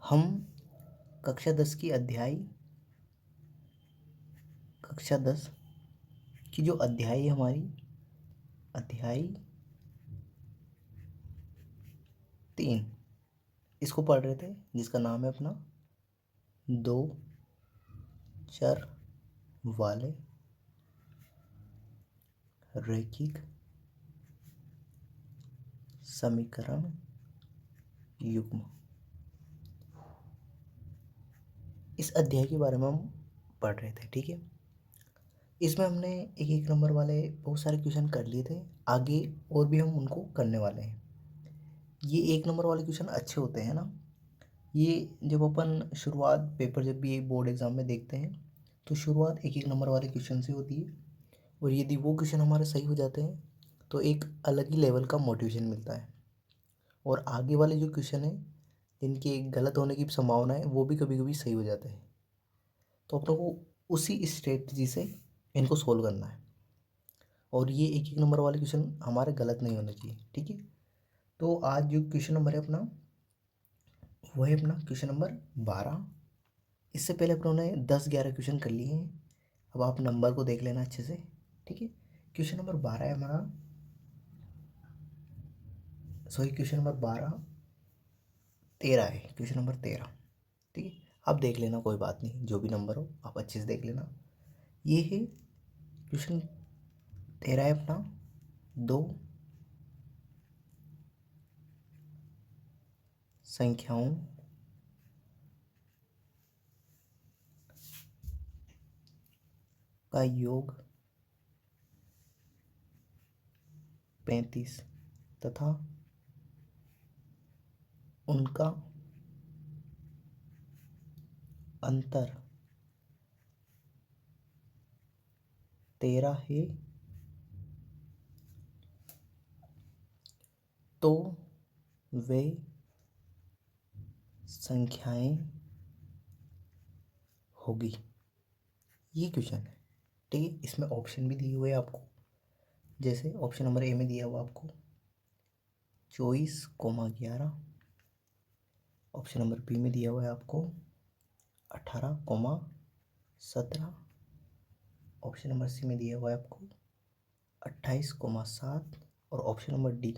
हम कक्षा 10 की जो अध्याय है हमारी अध्याय 3 इसको पढ़ रहे थे, जिसका नाम है अपना दो चर वाले रैखिक समीकरण युग्म। इस अध्याय के बारे में हम पढ़ रहे थे, ठीक है। इसमें हमने एक एक नंबर वाले बहुत सारे क्वेश्चन कर लिए थे, आगे और भी हम उनको करने वाले हैं। ये एक नंबर वाले क्वेश्चन अच्छे होते हैं ना। ये जब अपन शुरुआत पेपर जब भी बोर्ड एग्जाम में देखते हैं तो शुरुआत एक एक नंबर वाले क्वेश्चन से होती है, और यदि वो क्वेश्चन हमारे सही हो जाते हैं तो एक अलग ही लेवल का मोटिवेशन मिलता है। और आगे वाले जो क्वेश्चन हैं जिनके गलत होने की संभावना है वो भी कभी कभी सही हो जाते हैं, तो अपनों को उसी स्ट्रेटजी से इनको सोल्व करना है। और ये एक एक नंबर वाले क्वेश्चन हमारे गलत नहीं होने चाहिए, ठीक है। तो आज जो क्वेश्चन नंबर है अपना वो है अपना क्वेश्चन नंबर 12। इससे पहले अपनों ने 10-11 क्वेश्चन कर लिए हैं। अब आप नंबर को देख लेना अच्छे से, ठीक है। क्वेश्चन नंबर 12 है हमारा, सॉरी क्वेश्चन नंबर 13 है, क्वेश्चन नंबर 13, ठीक है। आप देख लेना, कोई बात नहीं, जो भी नंबर हो आप अच्छे से देख लेना। ये है क्वेश्चन 13 है अपना, दो संख्याओं का योग 35 तथा उनका अंतर 13 है, तो वे संख्याएं होगी। ये क्वेश्चन है, ठीक है। इसमें ऑप्शन भी दिए हुए हैं आपको, जैसे ऑप्शन नंबर ए में दिया हुआ आपको 24,11। ऑप्शन नंबर बी में दिया हुआ है आपको 18,17। ऑप्शन नंबर सी में दिया हुआ है आपको 28,7। और ऑप्शन नंबर डी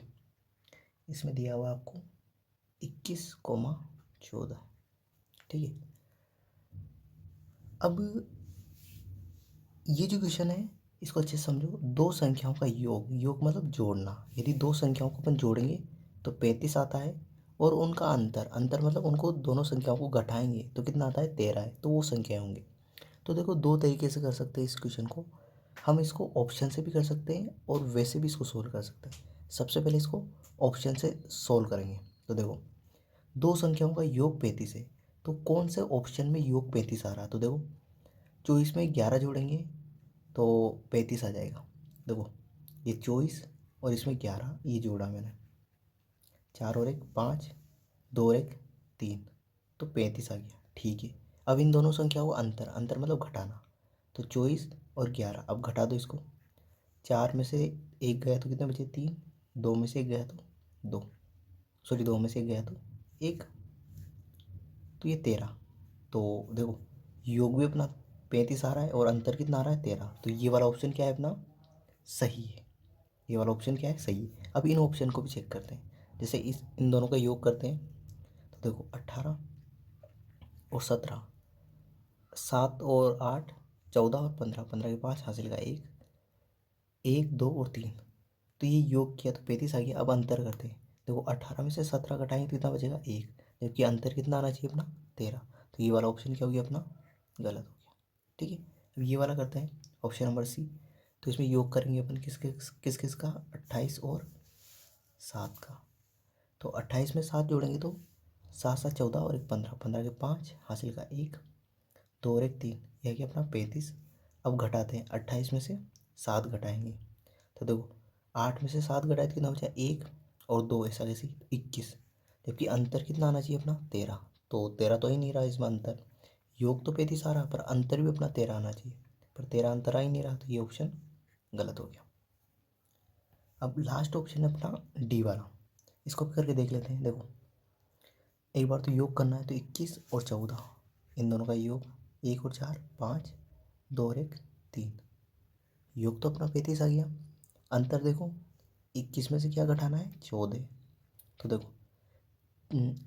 इसमें दिया हुआ है आपको 21,14, ठीक है। अब ये जो क्वेश्चन है इसको अच्छे से समझो। दो संख्याओं का योग, योग मतलब जोड़ना। यदि दो संख्याओं को अपन जोड़ेंगे तो 35 आता है, और उनका अंतर, अंतर मतलब उनको दोनों संख्याओं को घटाएंगे तो कितना आता है, 13 है, तो वो संख्याएं होंगी। तो देखो दो तरीके से कर सकते हैं इस क्वेश्चन को। हम इसको ऑप्शन से भी कर सकते हैं और वैसे भी इसको सोल्व कर सकते हैं। सबसे पहले इसको ऑप्शन से सोल्व करेंगे। तो देखो दो संख्याओं का योग 35 है, तो कौन से ऑप्शन में योग 35 आ रहा है, तो देखो 24 में 11 जोड़ेंगे तो 35 आ जाएगा। देखो ये 24 और इसमें 11 ये जोड़ा मैंने, 4 और 1 5, 2 और 1 3, तो 35 आ गया, ठीक है। अब इन दोनों संख्याओं को अंतर, अंतर मतलब घटाना, तो 24 और 11, अब घटा दो इसको। 4 में से 1 गया तो कितने बचे, 3। 2 में से 1 गया तो 2, सॉरी 2 में से 1 गया तो 1, तो ये 13। तो देखो योग भी अपना 35 आ रहा है और अंतर कितना आ रहा है, 13। तो ये वाला ऑप्शन क्या है अपना, सही है। ये वाला ऑप्शन क्या है, सही है। अब इन ऑप्शन को भी चेक करते हैं, जैसे इन दोनों का योग करते हैं। तो देखो 18 और 17, 7 और 8 14, और 15, 15 के 5 हासिल का 1, 1 2 और 3, तो ये योग किया तो 35 आ गया। अब अंतर करते हैं, देखो 18 में से 17 घटाएंगे तो कितना बचेगा, 1, जबकि अंतर कितना आना चाहिए अपना, 13। तो ये वाला ऑप्शन क्या हो गया अपना, गलत हो गया, ठीक है। अब ये वाला करते हैं ऑप्शन नंबर सी। तो इसमें योग करेंगे अपन किस किस का, 28 और 7 का। तो 28 में 7 जोड़ेंगे तो 7 7 14 और 1 15, 15 के 5 हासिल का 1, 2 और 1 3, यह कि अपना 35। अब घटाते हैं, 28 में से 7 घटाएंगे तो देखो 8 में से 7 घटाए तो कितना बचा, 1 और 2, ऐसा कैसे 21, जबकि अंतर कितना आना चाहिए अपना, 13। तो 13 तो ही नहीं रहा इसमें अंतर, योग तो 35 आ रहा पर अंतर भी अपना 13 आना चाहिए, पर 13 अंतर आ ही नहीं रहा, तो ये ऑप्शन गलत हो गया। अब लास्ट ऑप्शन है अपना डी वाला, इसको भी करके देख लेते हैं। देखो एक बार तो योग करना है, तो 21 और 14 इन दोनों का योग, 1 और 4 5, 2 और 1 3, योग तो अपना 35 आ गया। अंतर देखो, 21 में से क्या घटाना है, 14। तो देखो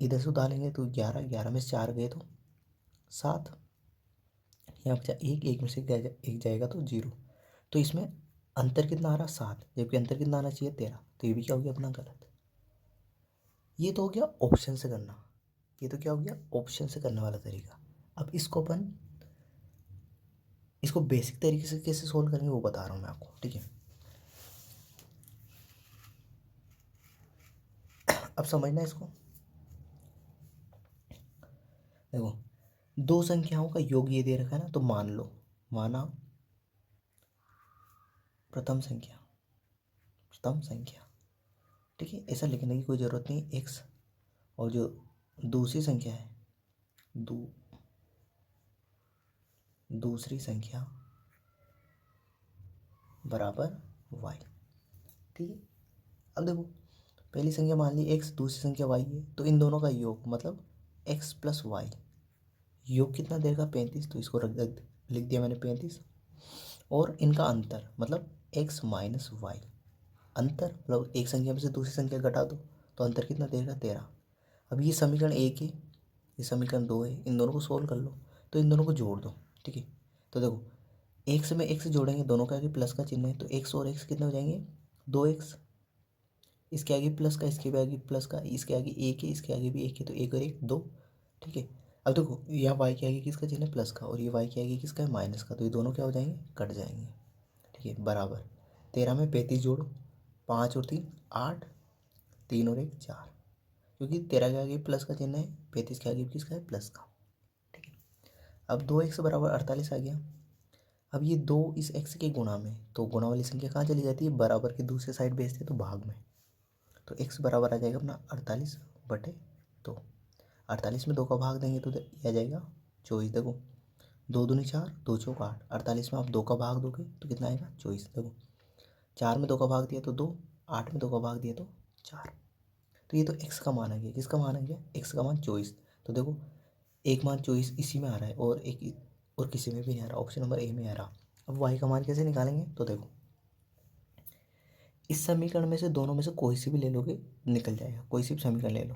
इधर से उतारेंगे तो 11, 11 में से 4 गए तो 7, यहाँ बचा एक, एक में से एक जाएगा तो 0। तो इसमें अंतर कितना आ रहा, 7, जबकि अंतर कितना आना चाहिए, 13। तो ये भी क्या हो गया अपना गलत। ये तो हो गया ऑप्शन से करना, ये तो क्या हो गया ऑप्शन से करने वाला तरीका। अब इसको बेसिक तरीके से कैसे सोल्व करेंगे वो बता रहा हूँ मैं आपको, ठीक है। अब समझना इसको, देखो दो संख्याओं का योग ये दे रखा है ना, तो मान लो, माना प्रथम संख्या, प्रथम संख्या, ठीक है, ऐसा लिखने की कोई ज़रूरत नहीं, एक्स, और जो दूसरी संख्या है, दूसरी संख्या बराबर वाई, ठीक है। अब देखो पहली संख्या मान ली एक्स, दूसरी संख्या वाई है, तो इन दोनों का योग मतलब एक्स प्लस वाई, योग कितना देगा 35, तो इसको लिख दिया मैंने 35। और इनका अंतर मतलब एक्स माइनस वाई, अंतर मतलब एक संख्या में से दूसरी संख्या घटा दो, तो अंतर कितना देगा 13। अब ये समीकरण 1 है, ये समीकरण 2 है, इन दोनों को सोल्व कर लो, तो इन दोनों को जोड़ दो, ठीक है। तो देखो एक्स में एक्स जोड़ेंगे, दोनों के आगे प्लस का चिन्ह है, तो एक्स और एक्स कितने हो जाएंगे, 2x, इसके आगे प्लस का, इसके भी आगे प्लस का, इसके आगे एक है, इसके आगे भी एक है, तो एक और एक 2, ठीक है। अब देखो यहाँ वाई के आगे किसका चिन्ह है, प्लस का, और ये वाई के आगे किसका है, माइनस का, तो ये दोनों क्या हो जाएंगे, कट जाएंगे, ठीक है। बराबर 13 में 35 जोड़ो, 5 और 3 8, 3 और 1 4, क्योंकि 13 के आगे प्लस का चिन्ह है, 35 के आगे किसका है, प्लस का, ठीक है। अब 2x बराबर 48 आ गया। अब ये 2 इस x के गुणा में, तो गुणा वाली संख्या कहाँ चली जाती है, बराबर की दूसरी साइड भेजते तो भाग में, तो x बराबर आ जाएगा अपना 48/2। 48 में 2 का भाग देंगे तो ये आ जाएगा 24। देखो 2 दूनी 4, 2 चौक 8, 48 में आप 2 का भाग दोगे तो कितना आएगा 24। देखो 4 में 2 का भाग दिया तो 2, 8 में 2 का भाग दिया तो 4। तो ये तो x का मान आ गया, किसका मान आ गया, x का मान 24। तो देखो एक मान 24 इसी में आ रहा है, और एक और किसी में भी नहीं आ रहा, ऑप्शन नंबर ए में आ रहा। अब y का मान कैसे निकालेंगे, तो देखो इस समीकरण में से दोनों में से कोई सी भी ले लोगे निकल जाएगा, कोई सी भी समीकरण ले लो।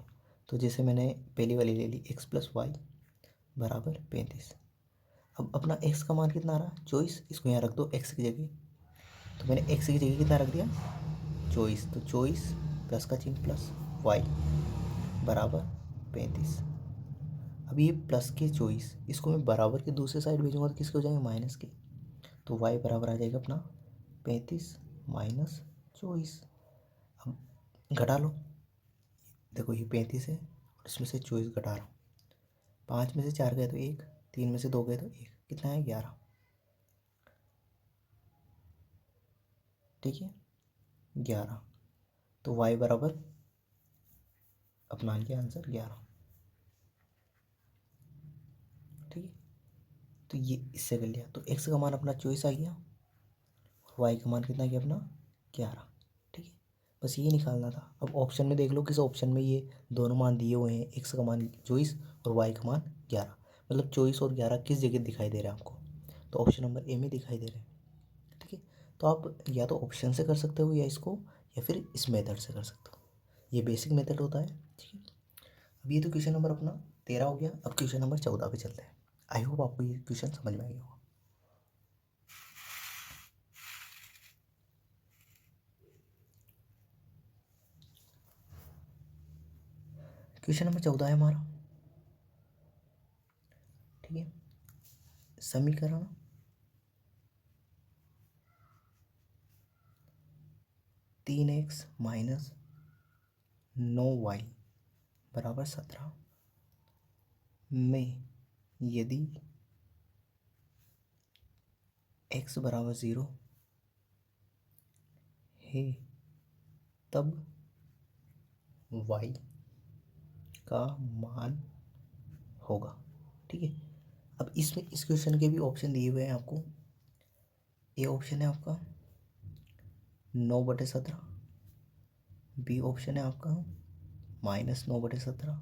तो जैसे मैंने पहली वाली ले ली, x प्लस वाई बराबर 35। अब अपना x का मान कितना आ रहा, 24, इसको यहाँ रख दो x की जगह, तो मैंने x की जगह कितना रख दिया 24, तो 24 प्लस का चिन्ह प्लस y बराबर 35। अब ये प्लस के 24, इसको मैं बराबर के दूसरे साइड भेजूंगा तो किसके हो जाएंगे, माइनस के, तो y बराबर आ जाएगा अपना 35 माइनस 24। अब घटा लो, देखो ये 35 है और इसमें से 24 घटा रहा हूँ, 5 में से 4 गए तो 1, 3 में से 2 गए तो 1, कितना है 11, ठीक है 11। तो y बराबर अपना लिया आंसर 11, ठीक है। तो ये इससे कर लिया, तो x का मान अपना 24 आ गया, और y का मान कितना गया अपना 11, ठीक है। बस ये निकालना था। अब ऑप्शन में देख लो, किस ऑप्शन में ये दोनों मान दिए हुए हैं, x का मान 24 और y का मान 11, मतलब 24 और 11 किस जगह दिखाई दे रहा है आपको, तो ऑप्शन नंबर ए में दिखाई दे रहे हैं, ठीक है। तो आप या तो ऑप्शन से कर सकते हो, या इसको, या फिर इस मेथड से कर सकते हो, ये बेसिक मेथड होता है, ठीक है। अब ये तो क्वेश्चन नंबर अपना 13 हो गया। अब क्वेश्चन नंबर 14 पे चलते हैं। आई होप आपको ये क्वेश्चन समझ में आ गया होगा। क्वेश्चन नंबर 14 है हमारा, ठीक है। समीकरण 3x माइनस 9y बराबर 17 में यदि x बराबर 0 है तब y का मान होगा, ठीक है। अब इसमें इस क्वेश्चन के भी ऑप्शन दिए हुए हैं आपको। ए ऑप्शन है आपका 9/17, बी ऑप्शन है आपका -9/17,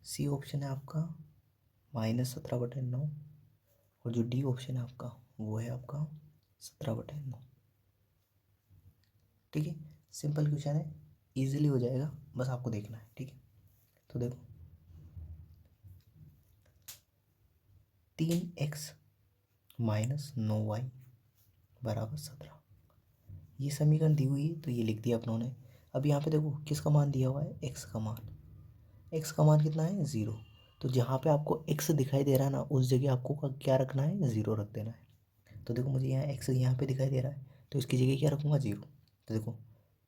सी ऑप्शन है आपका -17/9 और जो डी ऑप्शन है आपका वो है आपका 17/9। ठीक है, सिंपल क्वेश्चन है, इजीली हो जाएगा, बस आपको देखना है। ठीक है, तो देखो 3x - 9y = 17, ये समीकरण दी हुई है तो ये लिख दिया अपनों ने। अब यहाँ पे देखो किसका मान दिया हुआ है, x का मान। x का मान कितना है, 0। तो जहाँ पे आपको x दिखाई दे रहा है ना, उस जगह आपको क्या रखना है, 0 रख देना है। तो देखो मुझे यहाँ x यहाँ पे दिखाई दे रहा है, तो इसकी जगह क्या रखूँगा, 0। तो देखो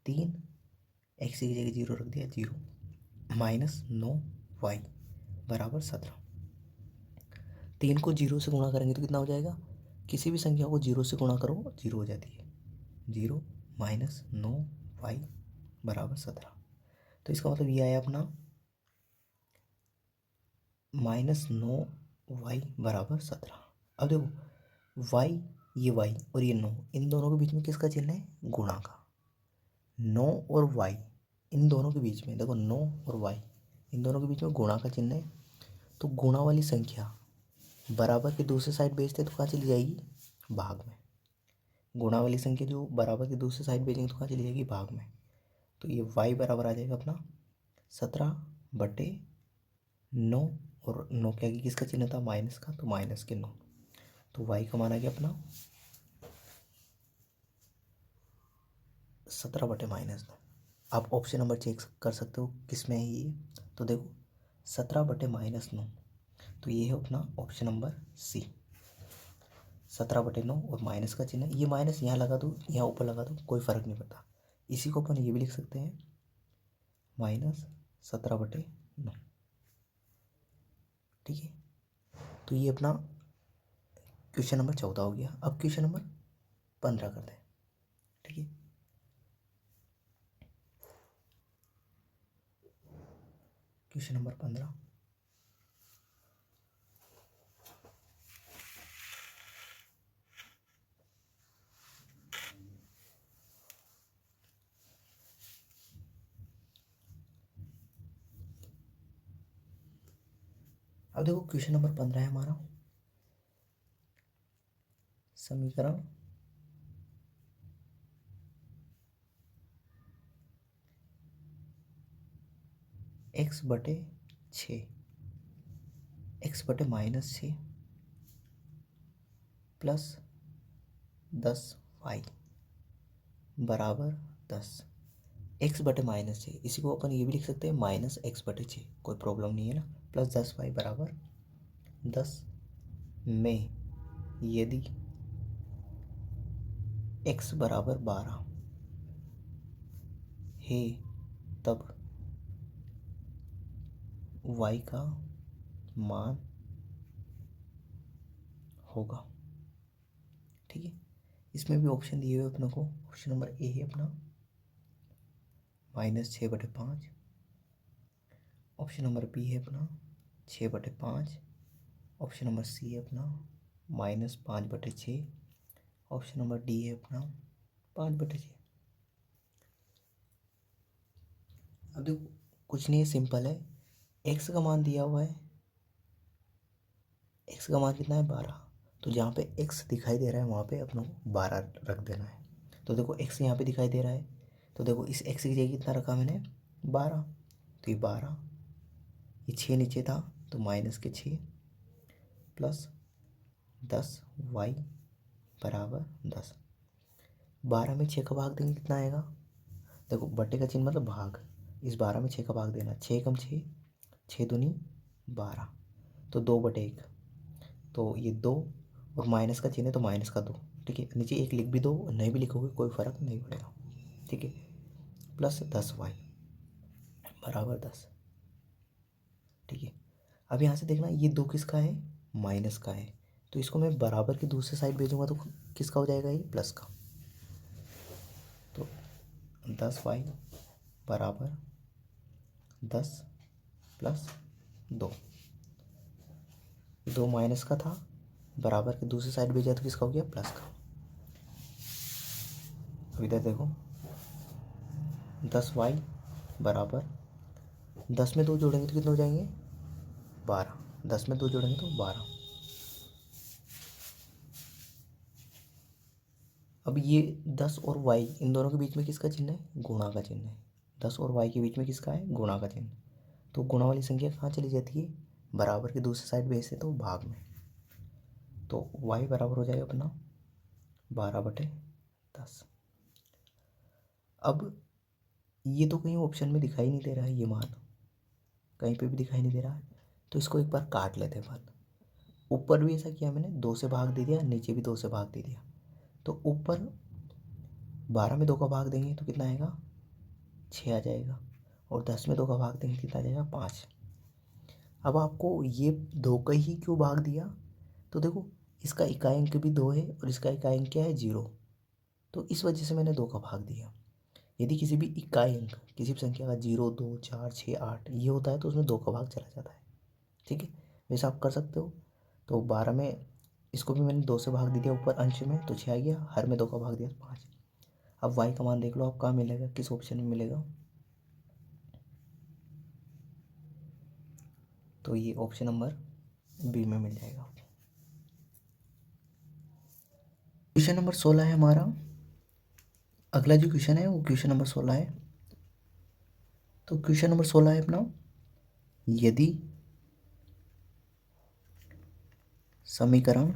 3x की जगह 0 रख दिया, 0 -9y = 17। 3 को 0 से गुणा करेंगे तो कितना हो जाएगा, किसी भी संख्या को 0 से गुणा करो 0 हो जाती है। 0 -9y = 17। तो इसका मतलब ये आया अपना -9y = 17। अब देखो y, ये y और ये 9, इन दोनों के बीच में किसका चिन्ह है, गुणा का। 9 और y इन दोनों के बीच में, देखो 9 और y इन दोनों के बीच में गुणा का चिन्ह है। तो गुणा वाली संख्या बराबर के दूसरे साइड भेजते तो कहाँ चली जाएगी, भाग में। गुणा वाली संख्या जो बराबर के दूसरे साइड भेजेंगे तो कहाँ चली जाएगी, भाग में। तो ये y बराबर आ जाएगा अपना 17/9 और 9 के आगे किसका चिन्ह था, माइनस का, तो -9। तो y का मान आ गया अपना 17/-9। आप ऑप्शन नंबर चेक कर सकते हो किस में है ये। तो देखो 17/-9, तो ये है अपना ऑप्शन नंबर सी, 17/9 और माइनस का चिन्ह। ये माइनस यहाँ लगा दो, यहाँ ऊपर लगा दो, कोई फ़र्क नहीं पड़ता। इसी को अपन ये भी लिख सकते हैं -17/9। ठीक है, तो ये अपना क्वेश्चन नंबर 14 हो गया। अब क्वेश्चन नंबर 15 करते हैं। ठीक है, क्वेश्चन नंबर 15। अब देखो क्वेश्चन नंबर 15 है हमारा, समीकरण x/6 x/-6 plus 10y = 10। x/-6, इसी को अपन ये भी लिख सकते हैं -x/6, कोई प्रॉब्लम नहीं है ना। प्लस 10y = 10 में यदि x = 12 है तब y का मान होगा। ठीक है, इसमें भी ऑप्शन दिए हुए अपने को। ऑप्शन नंबर ए है अपना -6/5, ऑप्शन नंबर बी है अपना 6/5, ऑप्शन नंबर सी है अपना -5/6, ऑप्शन नंबर डी है अपना 5/6। अब देखो कुछ नहीं है, सिंपल है। एक्स का मान दिया हुआ है, एक्स का मान कितना है, 12। तो जहाँ पे एक्स दिखाई दे रहा है वहाँ पे अपनों को 12 रख देना है। तो देखो एक्स यहाँ पे दिखाई दे रहा है, तो देखो इस एक्स की जगह कितना रखा मैंने, 12। तो ये 12, ये 6 नीचे था तो -6 प्लस 10y = 10। 12 में 6 का भाग देंगे कितना आएगा, देखो बट्टे का चिन्ह मतलब भाग, इस 12 में 6 का भाग देना, 6 कम 6, 6 दूनी 12, तो 2/1। तो ये 2 और माइनस का चिन्ह है तो माइनस का 2। ठीक है, नीचे 1 लिख भी दो, नहीं भी लिखोगे कोई फ़र्क नहीं पड़ेगा। ठीक है, प्लस 10y = 10। ठीक है, अब यहाँ से देखना ये 2 किसका है, माइनस का है। तो इसको मैं बराबर की दूसरे साइड भेजूंगा तो किसका हो जाएगा, ये प्लस का। तो 10y = 10 प्लस 2, 2 माइनस का था, बराबर के दूसरी साइड भेजा तो किसका हो गया, प्लस का। अब इधर देखो 10y = 10 में 2 जोड़ेंगे तो कितने हो जाएंगे, 12, 10 में 2 जोड़ेंगे तो 12। अब ये 10 और y इन दोनों के बीच में किसका चिन्ह है? गुणा का चिन्ह है। 10 और y के बीच में किसका है? गुणा का चिन्ह। तो गुणा वाली संख्या कहाँ चली जाती है? बराबर की दूसरी साइड भेजते तो भाग में। तो y बराबर हो जाएगा अपना 12/10। अब ये तो कहीं ऑप्शन में दिखाई नहीं दे रहा है, ये मान कहीं पे भी दिखाई नहीं दे रहा है, तो इसको एक बार काट लेते हैं अपन। ऊपर भी ऐसा किया मैंने, 2 से भाग दे दिया, नीचे भी 2 से भाग दे दिया। तो ऊपर 12 में 2 का भाग देंगे तो कितना आएगा? 6 आ जाएगा। और 10 में 2 का भाग देंगे कितना आ जाएगा? 5। अब आपको ये 2 का ही क्यों भाग दिया? तो देखो, इसका इकाई अंक भी 2 है और इसका इकाई अंक क्या है? 0। तो इस वजह से मैंने 2 का भाग दिया। यदि किसी भी इकाई अंक, किसी भी संख्या का 0, 2, 4, 6, 8 ये होता है तो उसमें 2 का भाग चला जाता है। ठीक है, वैसे आप कर सकते हो। तो 12 में इसको भी मैंने 2 से भाग दे दिया ऊपर अंश में, तो 6 आ गया। हर में 2 का भाग दिया तो 5। अब y का मान देख लो आप कहाँ मिलेगा, किस ऑप्शन में मिलेगा? तो ये ऑप्शन नंबर बी में मिल जाएगा। क्वेश्चन नंबर 16 है हमारा। अगला जो क्वेश्चन है वो क्वेश्चन नंबर 16 है। तो क्वेश्चन नंबर 16 है अपना, यदि समीकरण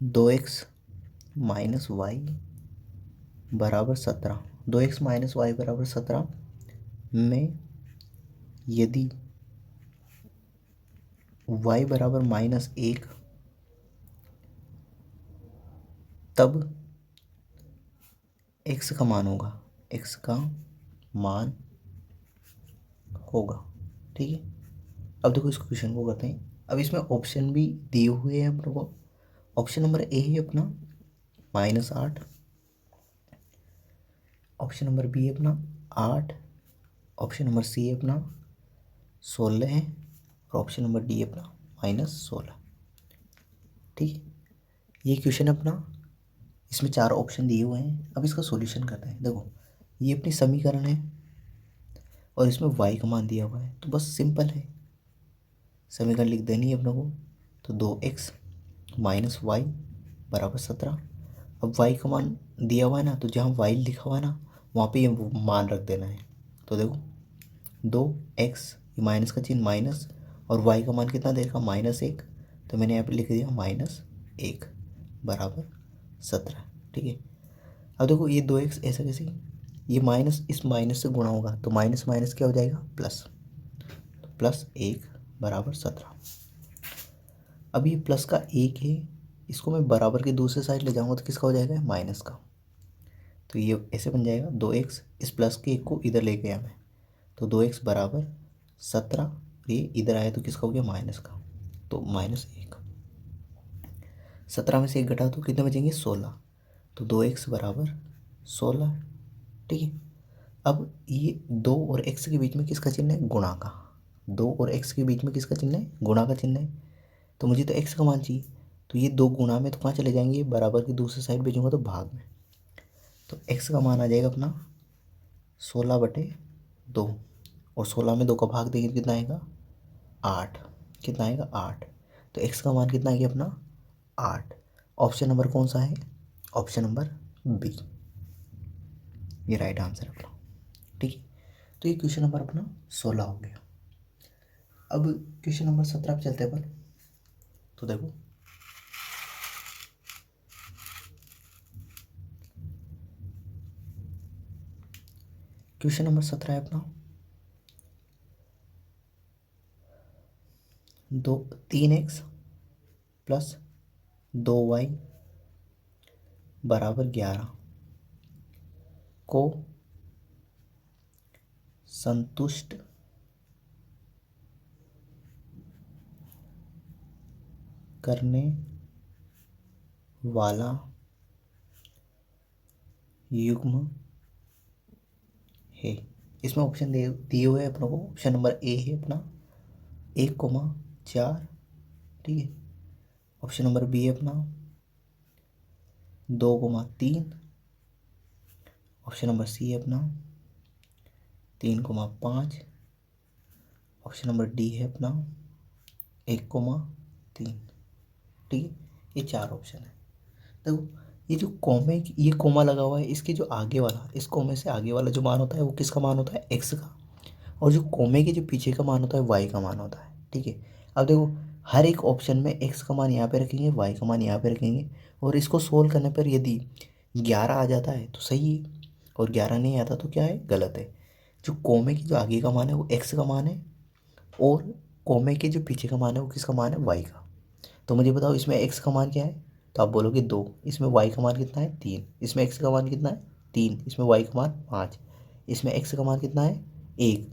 दो एक्स माइनस वाई बराबर 17, 2x माइनस वाई बराबर 17 में यदि y बराबर -1 तब x का मान होगा, x का मान होगा। ठीक है, अब देखो इस क्वेश्चन को करते हैं। अब इसमें ऑप्शन भी दिए हुए हैं अपने को। ऑप्शन नंबर ए है अपना -8, ऑप्शन नंबर बी है अपना 8, ऑप्शन नंबर सी है अपना 16 है और ऑप्शन नंबर डी है अपना -16। ठीक है, ये क्वेश्चन अपना, इसमें 4 ऑप्शन दिए हुए हैं। अब इसका सॉल्यूशन करते हैं। देखो, ये अपनी समीकरण है और इसमें y का मान दिया हुआ है, तो बस सिंपल है, समीकरण लिख देनी है अपने को। तो 2x माइनस वाई बराबर 17। अब y का मान दिया हुआ है ना, तो जहाँ y लिखा हुआ है ना वहाँ पे ये मान रख देना है। तो देखो 2x, ये माइनस का चिन्ह माइनस, और y का मान कितना दे रखा? -1। तो मैंने यहाँ पे लिख दिया -1 बराबर 17। ठीक है, अब देखो ये 2x ऐसा कैसे, ये माइनस इस माइनस से गुणा होगा तो माइनस माइनस क्या हो जाएगा? प्लस। तो +1 बराबर 17। अब ये प्लस का 1 है, इसको मैं बराबर की दूसरी साइड ले जाऊंगा तो किसका हो जाएगा? माइनस का। तो ये ऐसे बन जाएगा 2x, इस प्लस के 1 को इधर ले गया मैं, तो 2x बराबर 17, ये इधर आया तो किसका हो गया? माइनस का। तो -1, 17 में से 1 घटा तो कितने बचेंगे? 16। तो 2x बराबर 16। ठीक है, अब ये 2 और x के बीच में किसका चिन्ह है? गुणा का। 2 और x के बीच में किसका चिन्ह है? गुणा का चिन्ह है। तो मुझे तो x का मान चाहिए, तो ये 2 गुणा में तो कहाँ चले जाएंगे? बराबर की दूसरी साइड भेजूंगा तो भाग में। तो x का मान आ जाएगा अपना 16/2, और 16 में 2 का भाग देंगे तो कितना आएगा? 8। कितना आएगा? 8। तो x का मान कितना आ गया अपना? 8। ऑप्शन नंबर कौन सा है? ऑप्शन नंबर बी, ये राइट आंसर अपना। ठीक है, तो ये क्वेश्चन नंबर अपना 16 हो गया। अब क्वेश्चन नंबर 17 पे चलते हैं अपन। तो देखो, क्वेश्चन नंबर 17 है अपना, 3x प्लस 2y बराबर 11 को संतुष्ट करने वाला युग्म है। इसमें ऑप्शन दिए हुए हैं अपनों को। ऑप्शन नंबर ए है अपना 1,4। ठीक है, ऑप्शन नंबर बी है अपना 2,3। ऑप्शन नंबर सी है अपना 3,5। ऑप्शन नंबर डी है अपना 1,3। ठीक है, ये 4 ऑप्शन है। देखो ये जो ये कोमा लगा हुआ है, इसके जो आगे वाला, इस कोमे से आगे वाला जो मान होता है वो किसका मान होता है, एक्स का। और जो कोमे के जो पीछे का मान होता है वाई का मान होता है। ठीक है, अब देखो हर एक ऑप्शन में एक्स का मान यहाँ पे रखेंगे, वाई का मान यहाँ पे रखेंगे, और इसको सोल्व करने पर यदि 11 आ जाता है तो सही है, और 11 नहीं आता तो क्या है, गलत है। जो कोमे की जो आगे का मान है वो एक्स का मान है, और कोमे के जो पीछे का मान है वो किसका मान है, वाई का। तो मुझे बताओ इसमें एक्स का मान क्या है, तो आप बोलोगे 2। इसमें वाई का मान कितना है, 3। इसमें एक्स का मान कितना है, 3। इसमें वाई का मान 5। इसमें एक्स का मान कितना है, 1।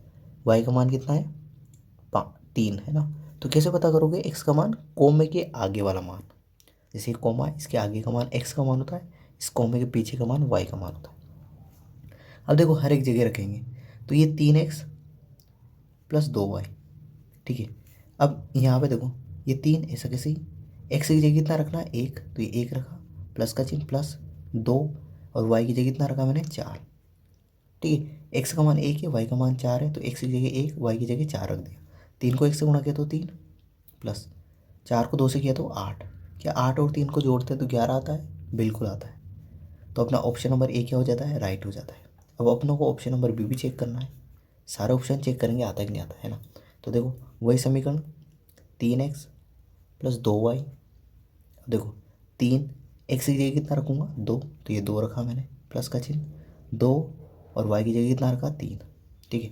वाई का मान कितना है, 3 है ना। तो कैसे पता करोगे एक्स का मान, कोमे के आगे वाला मान, जैसे कोमा इसके आगे का मान एक्स का मान होता है, इस कोमे के पीछे का मान वाई का मान होता है। अब देखो हर एक जगह रखेंगे, तो ये 3x प्लस 2y। ठीक है, अब यहाँ पे देखो ये 3 ऐसा कैसे ही, एक्स की जगह कितना रखना है, 1, तो ये 1 रखा, प्लस का चिन्ह प्लस 2, और वाई की जगह कितना रखा मैंने, 4। ठीक है, एक्स का मान 1 है, वाई का मान 4 है, तो एक्स की जगह 1, वाई की जगह 4 रख दिया। 3 को 1 से गुणा किया तो 3, प्लस 4 को 2 से किया तो 8। क्या 8 और 3 को जोड़ते हैं तो 11 आता है, बिल्कुल आता है। तो अपना ऑप्शन नंबर ए क्या हो जाता है, राइट हो जाता है। अब अपनों को ऑप्शन नंबर बी भी चेक करना है, सारे ऑप्शन चेक करेंगे आता है कि नहीं आता है ना। तो देखो वही समीकरण 3x प्लस 2y। अब देखो 3 एक्स की जगह कितना रखूँगा, 2, तो ये 2 रखा मैंने, प्लस का चिन्ह 2, और वाई की जगह कितना रखा, 3। ठीक है,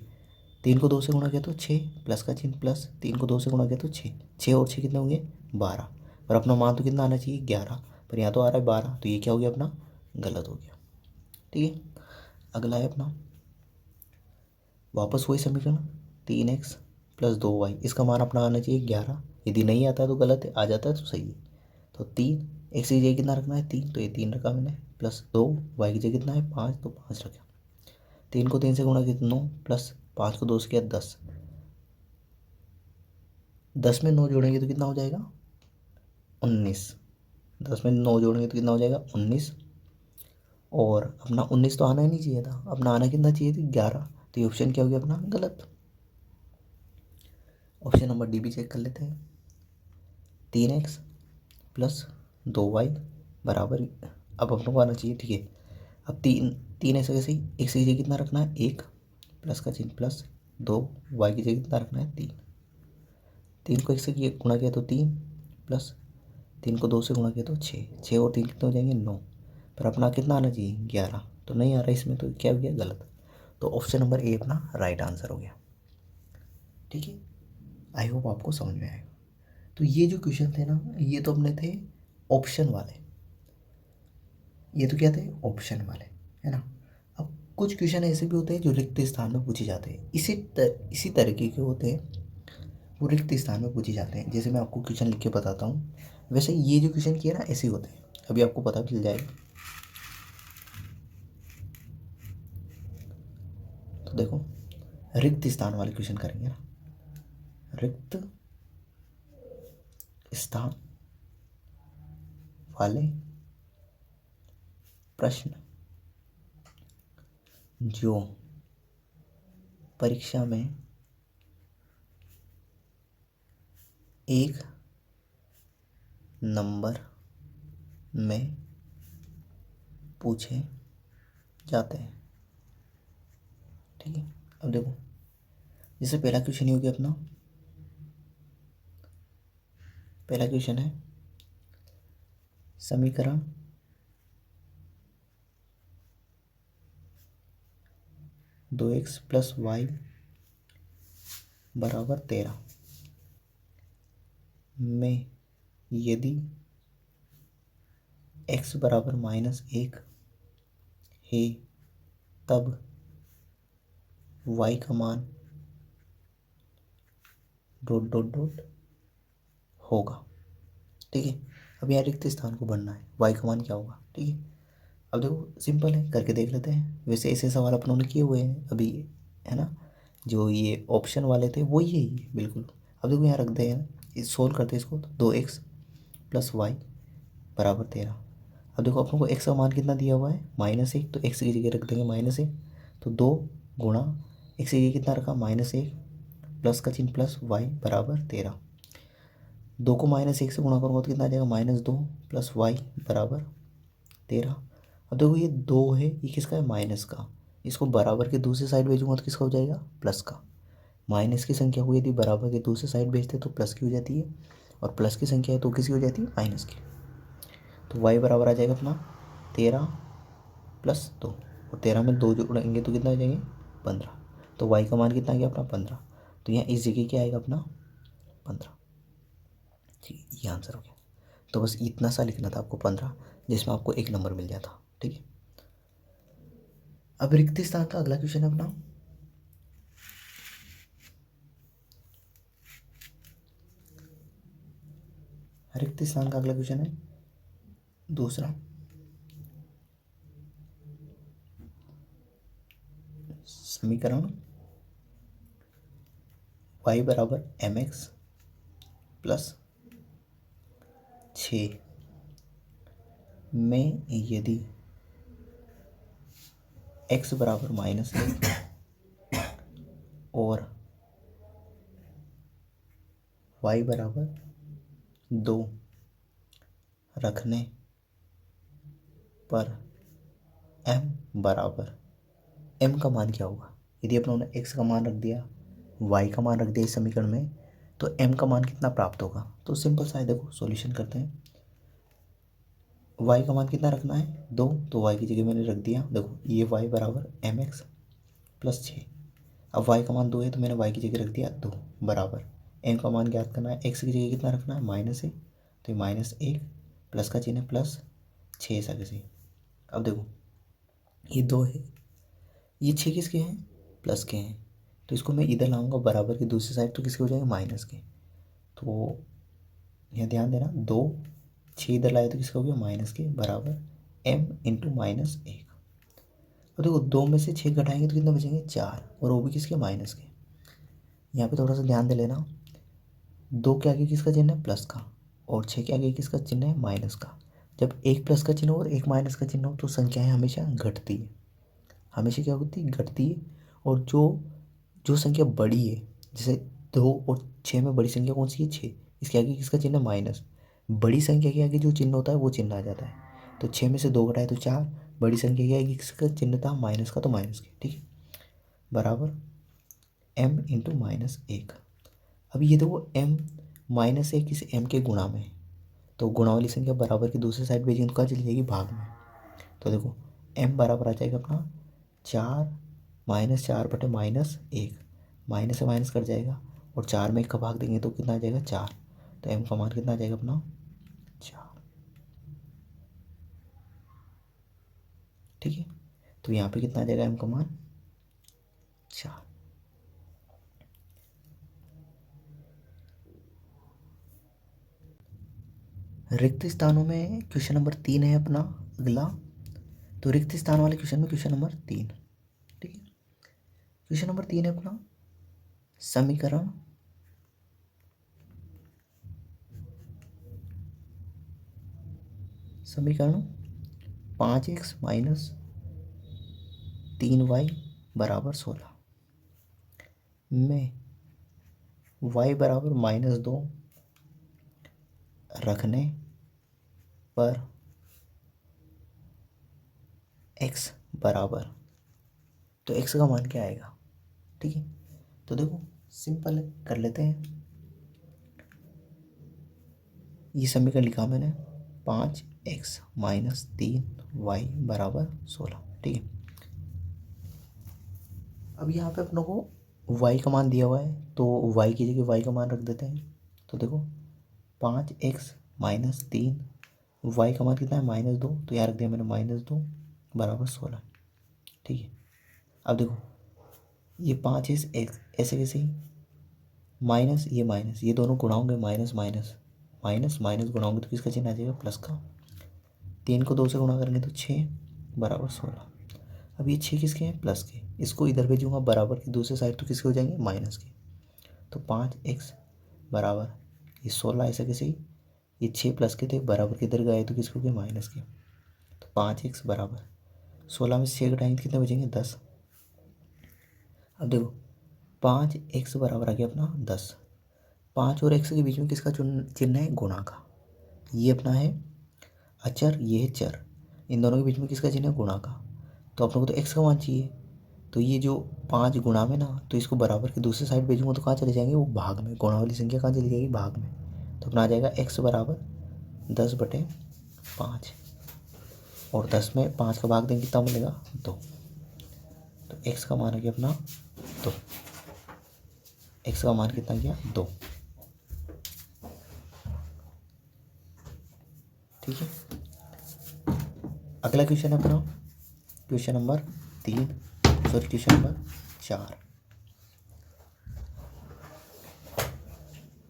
3 को 2 से गुणा किया तो 6, प्लस का चिन्ह प्लस, 3 को 2 से गुणा किया तो 6, 6 और 6 कितने होंगे, 12। पर अपना मान तो कितना आना चाहिए, 11, पर यहाँ तो आ रहा है 12, तो ये क्या हो गया अपना, गलत हो गया। ठीक है, अगला है अपना वापस वही समीकरण 3x प्लस 2y, इसका मान अपना आना चाहिए 11। यदि नहीं आता है तो गलत है, आ जाता है तो सही है। तो 3 एक्स की जगह कितना रखना है, 3, तो ये 3 रखा मैंने, प्लस 2 वाई की जगह कितना है, 5, तो 5 रखा। 3 को 3 से गुणा किया 9, प्लस 5 को 2 से किया 10। 10 में 9 जोड़ेंगे तो कितना हो जाएगा, 19। 10 में 9 जोड़ेंगे तो कितना हो जाएगा, 19। और अपना 19 तो आना ही नहीं चाहिए था, अपना आना कितना चाहिए थी, 11। तो ये ऑप्शन क्या हो गया अपना, गलत। ऑप्शन नंबर डी भी चेक कर लेते हैं। 3x प्लस 2y बराबर, अब अपनों को आना चाहिए। ठीक है, अब 3 ऐसे कैसे ही, एक्स की जगह कितना रखना है, 1, प्लस का चिन्ह प्लस 2, वाई की जगह कितना रखना है, 3। 3 को 1 से गुणा किया तो 3, प्लस 3 को 2 से गुणा किया तो 6, 6 और 3 कितने हो जाएंगे, 9। पर अपना कितना आना चाहिए, 11, तो नहीं आ रहा इसमें, तो क्या हो गया, गलत। तो ऑप्शन नंबर ए अपना राइट आंसर हो गया। ठीक है, आई होप आपको समझ में आएगा। तो ये जो क्वेश्चन थे ना, ये तो अपने थे ऑप्शन वाले, ये तो क्या थे, ऑप्शन वाले, है ना। अब कुछ क्वेश्चन ऐसे भी होते हैं जो रिक्त स्थान में पूछे जाते हैं, इसी तरीके के होते हैं, वो रिक्त स्थान में पूछे जाते हैं। जैसे मैं आपको क्वेश्चन लिख के बताता हूँ, वैसे ये जो क्वेश्चन किए ना ऐसे ही होते हैं, अभी आपको पता चल जाएगा। तो देखो रिक्त स्थान वाले क्वेश्चन करेंगे ना, रिक्त स्थान वाले प्रश्न जो परीक्षा में 1 नंबर में पूछे जाते हैं। ठीक है, अब देखो जैसे पहला क्वेश्चन ही हो गया अपना, पहला क्वेश्चन है समीकरण 2x प्लस वाई बराबर 13 में यदि x बराबर -1 है तब y का मान ... होगा। ठीक है, अब यहाँ रिक्त स्थान को भरना है, y का मान क्या होगा। ठीक है, अब देखो सिंपल है, करके देख लेते हैं। वैसे ऐसे सवाल अपनों ने किए हुए हैं अभी, है ना। जो ये ऑप्शन वाले थे वही है ये बिल्कुल। अब देखो यहाँ रख दे हैं, इस सोल्व करते हैं इसको, तो 2x प्लस वाई बराबर 13। अब देखो अपनों को x का मान कितना दिया हुआ है, -1, तो x की जगह रख देंगे -1, तो 2 गुणा एक्स की जगह कितना रखा, -1, प्लस का चिन्ह प्लस y बराबर 13। 2 को -1 से गुणा करूँगा तो कितना आ जाएगा, -2 प्लस y बराबर 13। अब देखो ये 2 है, ये किसका है, माइनस का। इसको बराबर के दूसरी साइड भेजूंगा तो किसका हो जाएगा, प्लस का। माइनस की संख्या को यदि बराबर के दूसरी साइड भेजते तो प्लस की हो जाती है, और प्लस की संख्या है तो किसकी हो जाती है, माइनस की। तो y बराबर आ जाएगा अपना 13 प्लस 2, और 13 में 2 जोड़ेंगे तो कितना हो जाएंगे, 15। तो y का मान कितना आ गया अपना, 15। तो यहाँ इस जगह क्या आएगा अपना, 15। ठीक है, ये आंसर हो गया। तो बस इतना सा लिखना था आपको 15, जिसमें आपको 1 नंबर मिल जाता। ठीक है, अब रिक्त स्थान का अगला क्वेश्चन है अपना, रिक्त स्थान का अगला क्वेश्चन है दूसरा। समीकरण y बराबर mx प्लस 6 में यदि x बराबर -1 और y बराबर 2 रखने पर m बराबर, m का मान क्या होगा। यदि अपनों ने x का मान रख दिया, y का मान रख दिया इस समीकरण में, तो m का मान कितना प्राप्त होगा। तो सिंपल सा है, देखो सॉल्यूशन करते हैं। y का मान कितना रखना है, 2, तो y की जगह मैंने रख दिया, देखो ये y बराबर mx प्लस 6। अब y का मान 2 है तो मैंने y की जगह रख दिया 2 बराबर, m का मान ज्ञात करना है, x की जगह कितना रखना है, -1, तो ये -1 प्लस का चिन्ह है प्लस 6 ऐसा कैसे। अब देखो ये 2 है, ये 6 किसके हैं, प्लस के हैं, तो इसको मैं इधर लाऊंगा बराबर की दूसरी साइड तो किसके हो जाएंगे, माइनस के। तो यहाँ ध्यान देना, 2 6 इधर लाए तो किसका हो गया, माइनस के बराबर m इंटू -1। और देखो 2 में से 6 घटाएंगे तो कितना बचेंगे, 4, और वो भी किसके, माइनस के। यहाँ पे थोड़ा सा ध्यान दे लेना, 2 के आगे किसका चिन्ह है, प्लस का, और 6 के आगे किसका चिन्ह है, माइनस का। जब एक प्लस का चिन्ह हो और एक माइनस का चिन्ह हो तो संख्याएं हमेशा घटती है, हमेशा क्या होती है, घटती है। और जो जो संख्या बड़ी है, जैसे 2 और 6 में बड़ी संख्या कौन सी है, 6, इसके आगे किसका चिन्ह है, माइनस। बड़ी संख्या के आगे जो चिन्ह होता है वो चिन्ह आ जाता है। तो 6 में से 2 घटाए तो 4, बड़ी संख्या के आगे किसका चिन्ह था, माइनस का, तो माइनस के। ठीक है, बराबर m इंटू -1। अब ये देखो m -1 किसी m के गुणा में, तो गुणा वाली संख्या बराबर की दूसरी साइड भेजेंगे तो कहाँ चली जाएगी, भाग में। तो देखो m बराबर आ जाएगा अपना 4 -4 बटे -1, माइनस से माइनस कट जाएगा, और 4 में 1 का भाग देंगे तो कितना आ जाएगा, 4। तो m का मान कितना आ जाएगा अपना, 4। ठीक है, तो यहाँ पे कितना आ जाएगा m का मान, 4। रिक्त स्थानों में क्वेश्चन नंबर 3 है अपना अगला। तो रिक्त स्थान वाले क्वेश्चन में क्वेश्चन नंबर 3। ठीक है, क्वेश्चन नंबर 3 है अपना, समीकरण समीकरण 5x माइनस 3y बराबर 16 में y बराबर -2 रखने पर x बराबर, तो x का मान क्या आएगा। ठीक है, तो देखो सिंपल है, कर लेते हैं। ये समीकरण लिखा मैंने, 5x माइनस 3y बराबर 16। ठीक है, अब यहाँ पे अपनों को y का मान दिया हुआ है तो y की जगह y का मान रख देते हैं। तो देखो 5x माइनस 3, y का मान कितना है, -2, तो यहाँ रख दिया मैंने -2 बराबर 16। ठीक है, अब देखो ये 5x ऐसे कैसे ही, माइनस ये माइनस, ये दोनों गुणाओगे, माइनस माइनस माइनस माइनस गुणाओगे तो किसका चिन्ह आ जाएगा, प्लस का। 3 को 2 से गुणा करेंगे तो 6 बराबर 16। अब ये 6 किसके हैं, प्लस के, इसको इधर भेजूंगा बराबर की दूसरी साइड तो किसके हो जाएंगे, माइनस के। तो 5x बराबर ये 16 ऐसा कैसे ही, ये 6 प्लस के थे बराबर के इधर गए तो किसको गए, माइनस के। तो 5x बराबर 16 में से 6 घटाएंगे तो कितने बचेंगे, 10। अब देखो 5x बराबर आ गया अपना 10। 5 और x के बीच में किसका चिन्ह है? गुणा का। ये अपना है अचर, ये है चर, इन दोनों के बीच में किसका चिन्ह है? गुणा का। तो अपने को तो x का मान चाहिए, तो ये जो 5 गुणा में ना, तो इसको बराबर के दूसरे साइड भेजूंगा तो कहाँ चले जाएंगे? वो भाग में। गुणा वाली संख्या कहाँ चली जाएगी? भाग में। तो अपना आ जाएगा x बराबर 10/5, और 10 में 5 का भाग देंगे कितना मिलेगा? 2। तो x का मान आ गया अपना 2। x का मान कितना गया? 2। ठीक है। अगला क्वेश्चन है अपना question number 3, sorry question number 4।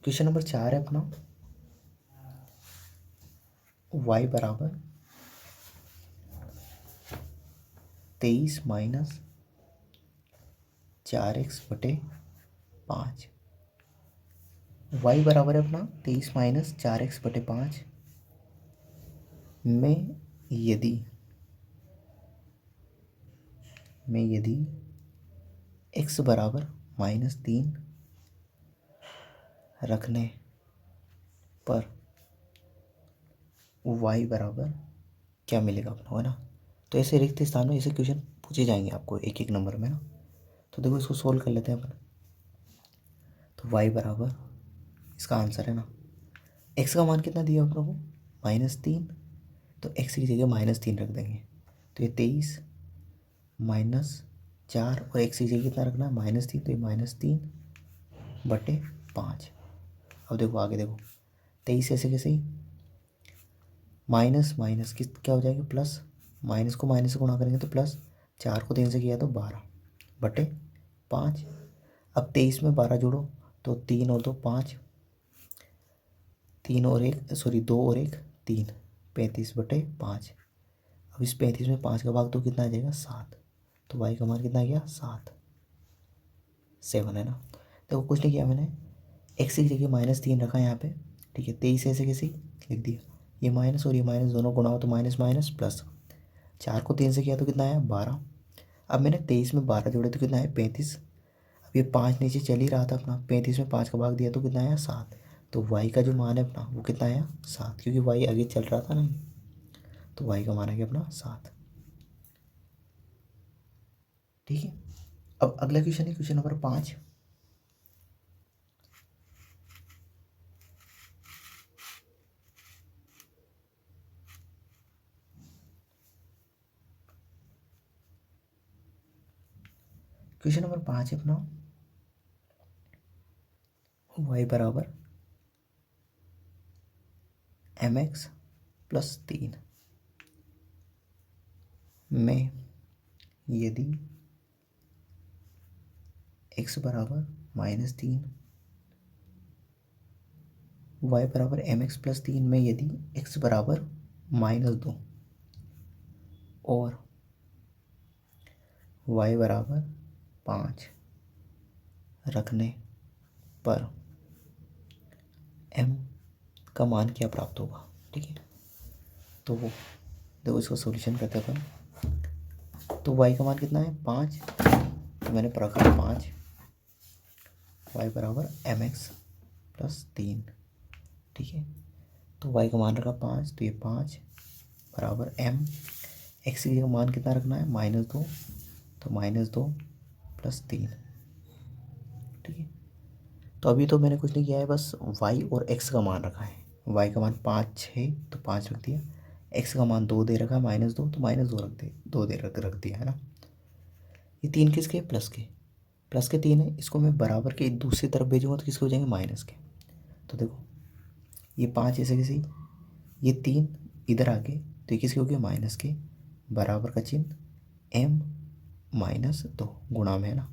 Question number 4 है अपना y बराबर 23 माइनस 4x/5। y बराबर है अपना 23 माइनस 4x/5 में यदि x बराबर -3 रखने पर y बराबर क्या मिलेगा अपना, है ना। तो ऐसे रिक्त स्थान में ऐसे क्वेश्चन पूछे जाएंगे आपको एक एक नंबर में ना। तो देखो इसको सोल्व कर लेते हैं अपन। तो y बराबर, इसका आंसर है ना, x का मान कितना दिया अपने को? -3। तो x की जगह -3 रख देंगे, तो ये 23 माइनस 4, और x की जगह कितना रखना है? -3, तो ये -3/5। अब देखो आगे देखो, 23 ऐसे कैसे ही माइनस माइनस किस क्या हो जाएगी? प्लस। माइनस को माइनस से गुणा करेंगे तो प्लस, 4 को 3 से किया तो 12/5। अब 23 में 12 जोड़ो तो 3 और 2 5, 3 और 1 सॉरी 2 और 1 3, 35/5। अब इस 35 में 5 का भाग तो कितना आ जाएगा? 7। तो y का मान कितना आ गया? 7 है ना। देखो कुछ नहीं किया मैंने, x की जगह -3 रखा यहाँ पे। ठीक है, 23 ऐसे कैसे लिख दिया, ये माइनस और ये माइनस दोनों गुणा हो तो माइनस माइनस प्लस। 4 को 3 से किया तो कितना आया? 12। अब मैंने 23 में 12 जोड़े तो कितना है? 35। अब ये 5 नीचे चल ही रहा था अपना, 35 में 5 का भाग दिया तो कितना आया? 7। तो y का जो मान है अपना वो कितना आया? 7, क्योंकि y आगे चल रहा था ना, तो y का मान आ गया अपना 7। ठीक है। अब अगला क्वेश्चन है क्वेश्चन नंबर 5। क्वेश्चन नंबर 5 है अपना y बराबर mx + 3 में यदि x बराबर -3, y बराबर mx + 3 में यदि x बराबर -2 और y बराबर 5 रखने पर m का मान क्या प्राप्त होगा। ठीक है, तो वो देखो इसको सॉल्यूशन करते हैं अपन। तो y का मान कितना है? 5। तो मैंने रखा 5, y बराबर mx + 3। ठीक है, तो y का मान रखा 5, तो ये 5 बराबर m, x की जगह मान कितना रखना है? -2, तो -2 + 3। ठीक है, तो अभी तो मैंने कुछ नहीं किया है, बस y और x का मान रखा है। y का मान 5 6, तो 5 रख दिया। x का मान 2 दे रखा है, -2, तो -2 रख दिया, है ना। ये 3 किसके? प्लस के 3 है। इसको मैं बराबर के दूसरी तरफ भेजूंगा तो किसके हो जाएंगे? माइनस के। तो देखो ये 5 ऐसे कैसे, ये 3 इधर आके तो ये किसके हो गया? माइनस के। बराबर का चिन्ह m -2 गुणा में, है ना।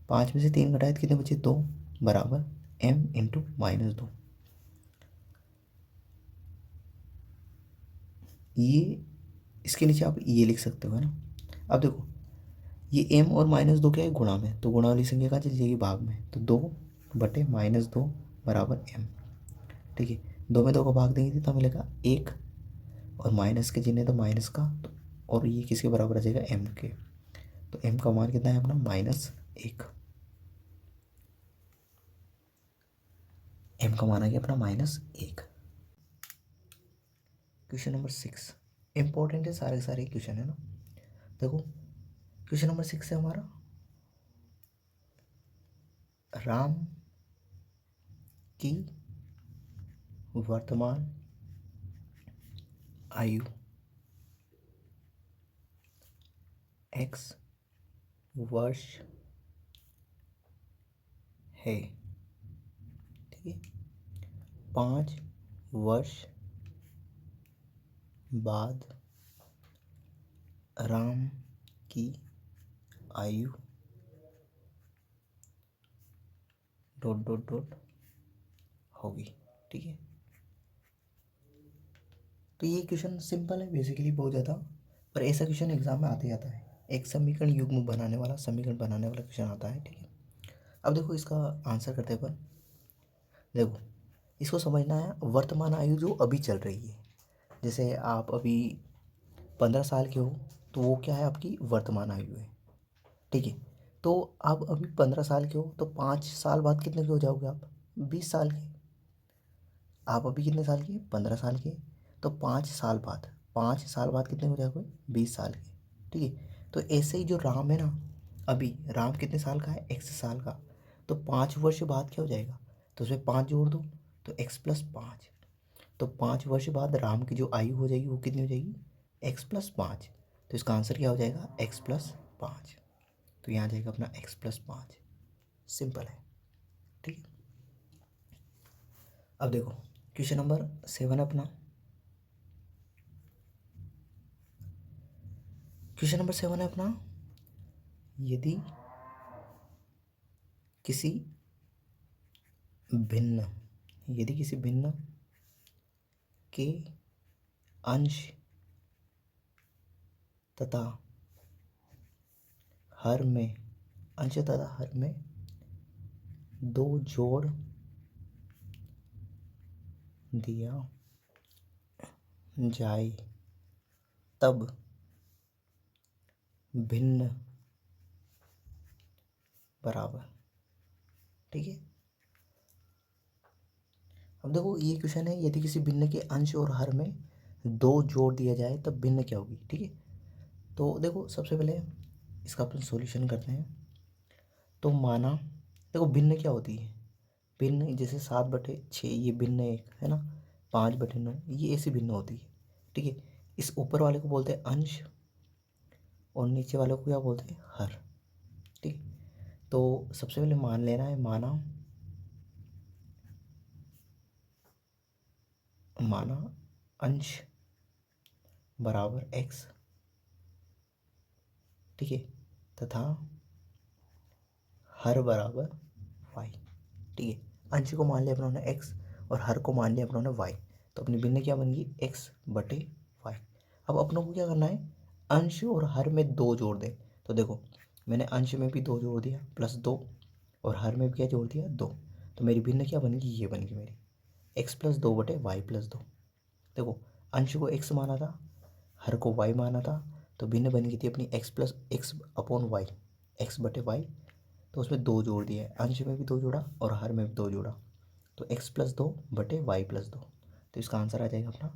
5 में से 3 घटाए तो कितने बचे? 2 बराबर m × -2। ये इसके नीचे आप ये लिख सकते हो, है ना। अब देखो ये m और -2 क्या है? गुणा में, तो गुणा वाली संख्या कहाँ चली जाएगी? भाग में। तो 2/-2 बराबर m। ठीक है, 2 में 2 का भाग देंगे कितना मिलेगा? 1, और माइनस के चिन्ह है तो माइनस का, तो और ये किसके बराबर आ जाएगा? m के। तो m का मान कितना है अपना? 1, m का मान आ गया अपना -1। क्वेश्चन नंबर 6 इंपॉर्टेंट है, सारे सारे क्वेश्चन है ना। देखो क्वेश्चन नंबर 6 है हमारा, राम की वर्तमान आयु x वर्ष है, ठीक है। 5 वर्ष बाद राम की आयु डॉट डॉट डॉट होगी, ठीक है। तो ये क्वेश्चन सिंपल है बेसिकली बहुत ज़्यादा, पर ऐसा क्वेश्चन एग्जाम में आते जाता है। एक समीकरण युग्म बनाने वाला क्वेश्चन आता है, ठीक है। अब देखो इसका आंसर करते हैं अपन। देखो इसको समझना है, वर्तमान आयु जो अभी चल रही है, जैसे आप अभी 15 साल के हो तो वो क्या है, आपकी वर्तमान आयु है, ठीक है। तो आप अभी 15 साल के हो तो 5 साल बाद कितने के हो जाओगे आप, 20 साल के। आप अभी कितने साल के, 15 साल के, तो 5 साल बाद कितने हो जाओगे, 20 साल के, ठीक है। तो ऐसे ही जो राम है ना, अभी राम कितने साल का है, x साल का, तो 5 वर्ष बाद क्या हो जाएगा, तो उसमें 5 जोड़ दो तो x+5। तो 5 वर्ष बाद राम की जो आयु हो जाएगी वो कितनी हो जाएगी, x+5। तो इसका आंसर क्या हो जाएगा, x+5। तो यहाँ जाएगा अपना x+5, सिंपल है, ठीक है। अब देखो क्वेश्चन नंबर 7 अपना, क्वेश्चन नंबर 7 है अपना, यदि किसी भिन्न के अंश तथा हर में दो जोड़ दिया जाए तब भिन्न बराबर, ठीक है। अब देखो ये क्वेश्चन है, यदि किसी भिन्न के अंश और हर में 2 जोड़ दिया जाए तब भिन्न क्या होगी, ठीक है। तो देखो सबसे पहले इसका अपन सॉल्यूशन करते हैं। तो माना देखो भिन्न क्या होती है, भिन्न जैसे 7/6 ये भिन्न एक है ना, 5/9 ये ऐसी भिन्न होती है, ठीक है। इस ऊपर वाले को बोलते हैं अंश और नीचे वाले को क्या बोलते हैं, हर, ठीक है। तो सबसे पहले मान लेना है, माना अंश बराबर x, ठीक है, तथा हर बराबर y, ठीक है। अंश को मान लिया अपनों ने x और हर को मान लिया अपनों ने y, तो अपनी भिन्न क्या बन गई, x/y। अब अपनों को क्या करना है, अंश और हर में 2 जोड़ दें। तो देखो मैंने अंश में भी 2 जोड़ दिया +2 और हर में भी क्या जोड़ दिया 2, तो मेरी भिन्न क्या बन गई, ये बन गई मेरी x+2/y+2। देखो अंश को x माना था, हर को y माना था, तो भिन्न बन गई थी अपनी x+x/y, x/y। तो उसमें 2 जोड़ दिया है, अंश में भी 2 जोड़ा और हर में भी 2 जोड़ा, तो x+2/y+2। तो इसका आंसर आ जाएगा अपना